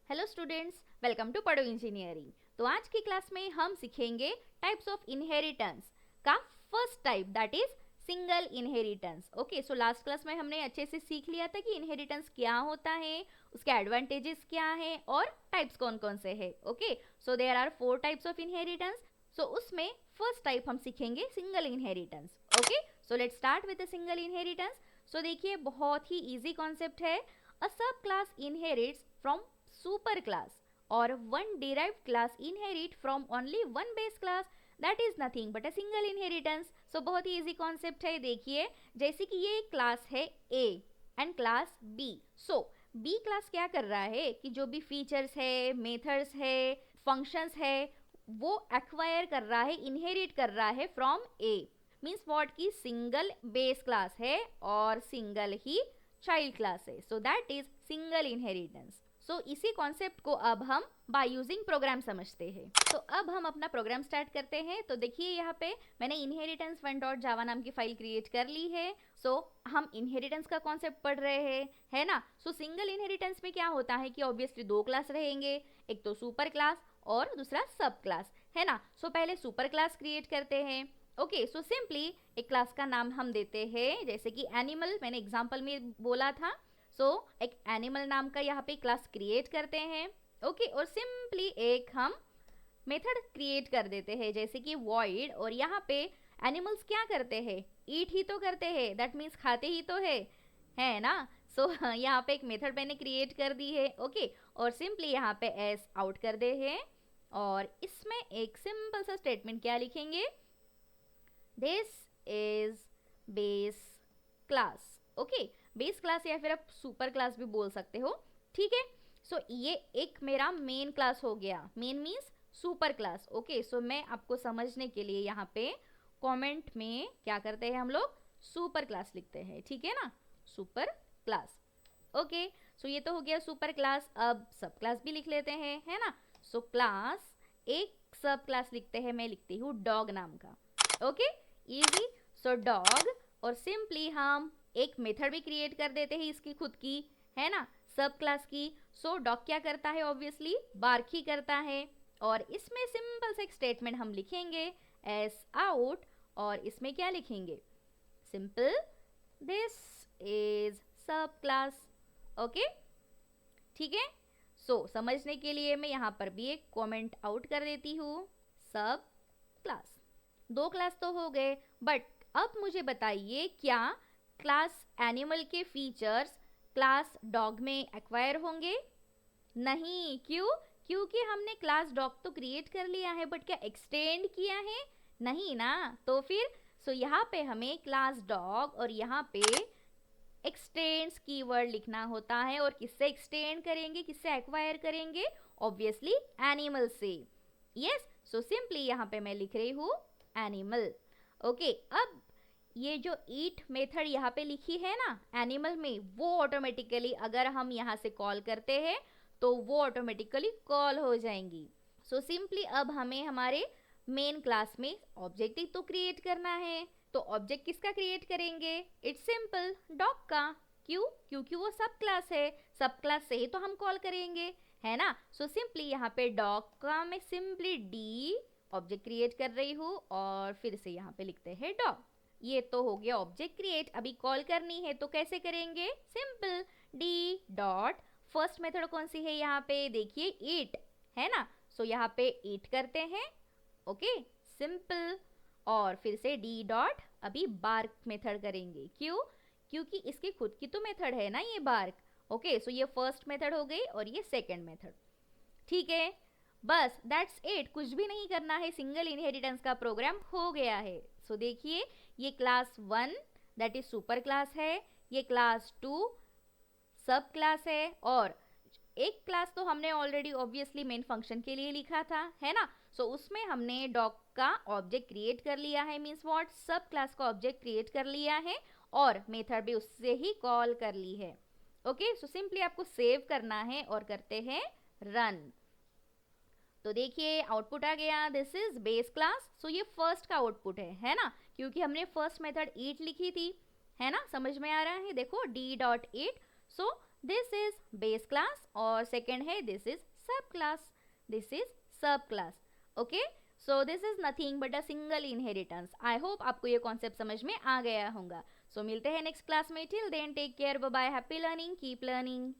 Hello students, welcome to पढ़ो engineering. तो आज की क्लास में हम सीखेंगे टाइप्स ऑफ इनहेरिटेंस का first type, that is single inheritance. Okay, so last class में हमने अच्छे से सीख लिया था कि इनहेरिटेंस क्या होता है, उसके एडवांटेजेस क्या है और टाइप्स कौन कौन से है। Okay, so there are 4 types of inheritance. So उसमें फर्स्ट टाइप हम सीखेंगे single inheritance. Okay, so let's start with the single inheritance. So देखिए, बहुत ही इजी कॉन्सेप्ट है। A sub class inherits from super class or one derived class inherit from only one base class, that is nothing but a single inheritance। so बहुत ही easy concept है। देखिए, जैसे कि ये एक क्लास है A and class B। so B class क्या कर रहा है कि जो भी फीचर्स है, मेथड्स है, फंक्शंस है, वो एक्वायर कर रहा है, इनहेरिट कर रहा है फ्रॉम A। मीन्स व्हाट की सिंगल बेस क्लास है और सिंगल ही चाइल्ड क्लास है। So that is single inheritance. So इसी कॉन्सेप्ट को अब हम बाय यूजिंग प्रोग्राम समझते हैं। तो अब हम अपना प्रोग्राम स्टार्ट करते हैं। तो देखिए, यहाँ पे मैंने इनहेरिटेंस 1.java नाम की फाइल क्रिएट कर ली है। सो हम इनहेरिटेंस का कॉन्सेप्ट पढ़ रहे हैं, है ना। सो सिंगल इनहेरिटेंस में क्या होता है कि ऑब्वियसली 2 क्लास रहेंगे, एक तो सुपर क्लास और दूसरा सब क्लास, है ना। सो पहले सुपर क्लास क्रिएट करते हैं। ओके, सो सिंपली एक क्लास का नाम हम देते हैं, जैसे कि एनिमल, मैंने एग्जांपल में बोला था। सो एक एनिमल नाम का यहाँ पे क्लास क्रिएट करते हैं। ओके, और सिंपली एक हम मेथड क्रिएट कर देते हैं, जैसे कि void। और यहाँ पे एनिमल्स क्या करते हैं, ईट ही तो करते हैं, दैट मीन्स खाते ही तो है ना। सो यहाँ पे एक मेथड मैंने क्रिएट कर दी है। ओके, और सिंपली यहाँ पे एस आउट कर दे हैं और इसमें एक सिंपल सा स्टेटमेंट क्या लिखेंगे, this is base class. Okay, base class या फिर आप सुपर क्लास भी बोल सकते हो, ठीक है। सो ये एक मेरा मेन क्लास हो गया। Main means super class. Okay, so मैं आपको समझने के लिए यहाँ पे कमेंट में क्या करते हैं हम लोग, सुपर क्लास लिखते हैं, ठीक है ना, सुपर क्लास। ओके, सो ये तो हो गया सुपर क्लास। अब सब क्लास भी लिख लेते हैं, है ना। सो क्लास, एक सब क्लास लिखते हैं, मैं लिखती हूँ डॉग नाम का। Okay, easy. सो डॉग, और सिंपली हम एक मेथड भी क्रिएट कर देते हैं इसकी खुद की, है ना, सब क्लास की। सो डॉग क्या करता है, ऑब्वियसली बार्क ही करता है। और इसमें सिंपल सा एक स्टेटमेंट हम लिखेंगे, एस आउट, और इसमें क्या लिखेंगे, सिंपल दिस इज सब क्लास। ओके, ठीक है। सो समझने के लिए मैं यहाँ पर भी एक कमेंट आउट कर देती हूँ, सब क्लास। 2 क्लास तो हो गए, बट अब मुझे बताइए, क्या क्लास एनिमल के फीचर्स क्लास डॉग में एक्वायर होंगे? नहीं, क्यों? क्योंकि हमने क्लास डॉग तो क्रिएट कर लिया है, बट क्या एक्सटेंड किया है? नहीं ना। तो फिर यहाँ पे हमें क्लास डॉग और यहाँ पे एक्सटेंड्स कीवर्ड लिखना होता है। और किससे एक्सटेंड करेंगे, किससे एक्वायर करेंगे, ऑब्वियसली एनिमल से। यस, सो सिंपली यहाँ पे मैं लिख रही हूँ एनिमल। ओके, अब ये जो ईट मेथड यहाँ पे लिखी है ना एनिमल में, वो ऑटोमेटिकली अगर हम यहाँ से कॉल करते हैं तो वो ऑटोमेटिकली कॉल हो जाएंगी। सो सिंपली अब हमें हमारे मेन क्लास में ऑब्जेक्ट तो क्रिएट करना है। तो ऑब्जेक्ट किसका क्रिएट करेंगे, इट्स सिंपल डॉग का। क्यों? क्योंकि वो सब क्लास है, सब क्लास से ही तो हम कॉल करेंगे, है ना। सो सिंपली यहाँ पे डॉग का मैं सिंपली डी ऑब्जेक्ट क्रिएट कर रही हूँ और फिर से यहाँ पे लिखते हैं डॉग। ये तो हो गया ऑब्जेक्ट क्रिएट। अभी कॉल करनी है तो कैसे करेंगे, simple D dot, first method कौन सी है यहाँ पे, देखिए ईट, है ना। सो यहाँ पे ईट करते हैं। Okay, simple. और फिर से डी डॉट, अभी बार्क मेथड करेंगे। क्यों? क्योंकि इसकी खुद की तो मेथड है ना ये बार्क। ओके, सो ये फर्स्ट मेथड हो गई और ये सेकंड मेथड, ठीक है। बस दैट्स इट, कुछ भी नहीं करना है, सिंगल इनहेरिटेंस का प्रोग्राम हो गया है। सो देखिए, ये class 1 that is super class है, ये क्लास 2 सब क्लास है, और एक क्लास तो हमने ऑलरेडी ऑब्वियसली मेन फंक्शन के लिए लिखा था, है ना। सो उसमें हमने डॉग का ऑब्जेक्ट क्रिएट कर लिया है, मीन्स व्हाट, सब क्लास का ऑब्जेक्ट क्रिएट कर लिया है और मेथड भी उससे ही कॉल कर ली है। ओके, सो सिंपली आपको सेव करना है और करते हैं रन। तो देखिए आउटपुट आ गया, दिस इज बेस क्लास। सो ये फर्स्ट का आउटपुट है ना, क्योंकि हमने फर्स्ट मेथड ईट लिखी थी, है ना। समझ में आ रहा है, देखो D dot eat. So this is base class और सेकेंड है दिस इज सब क्लास, दिस इज सब class. Okay, so this is nothing but a single inheritance. I hope आपको ये कॉन्सेप्ट समझ में आ गया होगा। सो मिलते हैं नेक्स्ट क्लास में, till then take care, bye bye, happy learning, keep learning.